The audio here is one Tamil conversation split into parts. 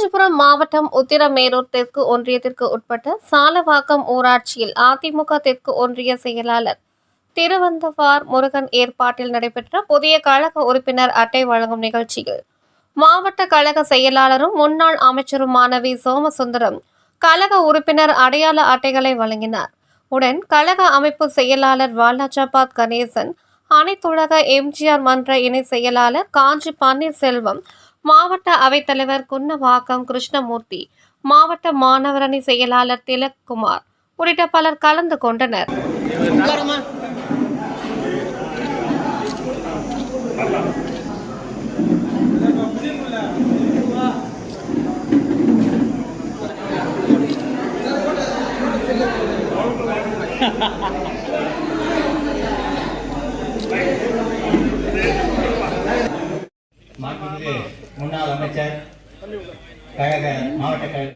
காஞ்சிபுரம் மாவட்டம் உத்திரமேரூர் தெற்கு ஒன்றியத்திற்கு உட்பட்ட சாலவாக்கம் ஊராட்சியில் அதிமுக தெற்கு ஒன்றிய செயலாளர் திருவந்தவார் முருகன் ஏற்பாட்டில் நடைபெற்ற புதிய கழக உறுப்பினர் அட்டை வழங்கும் நிகழ்ச்சியில் மாவட்ட கழக செயலாளரும் முன்னாள் அமைச்சருமான வி சோமசுந்தரம் கழக உறுப்பினர் அடையாள அட்டைகளை வழங்கினார். உடன் கழக அமைப்பு செயலாளர் வாலாஜாபாத் கணேசன், அனைத்துலக எம்ஜிஆர் மன்ற இணை செயலாளர் காஞ்சி பன்னீர்செல்வம், மாவட்ட அவைத்தலைவர் குன்னவாக்கம் கிருஷ்ணமூர்த்தி, மாவட்ட மாணவரணி செயலாளர் திலக்குமார் உள்ளிட்ட பலர் கலந்து கொண்டனர். மாண்புமிகு முன்னாள் அமைச்சர் கழக மாவட்ட கழக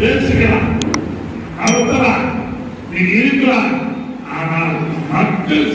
பேசுகிறார், அவர்களால் நீ இருக்கிறார். ஆனால் மக்கள்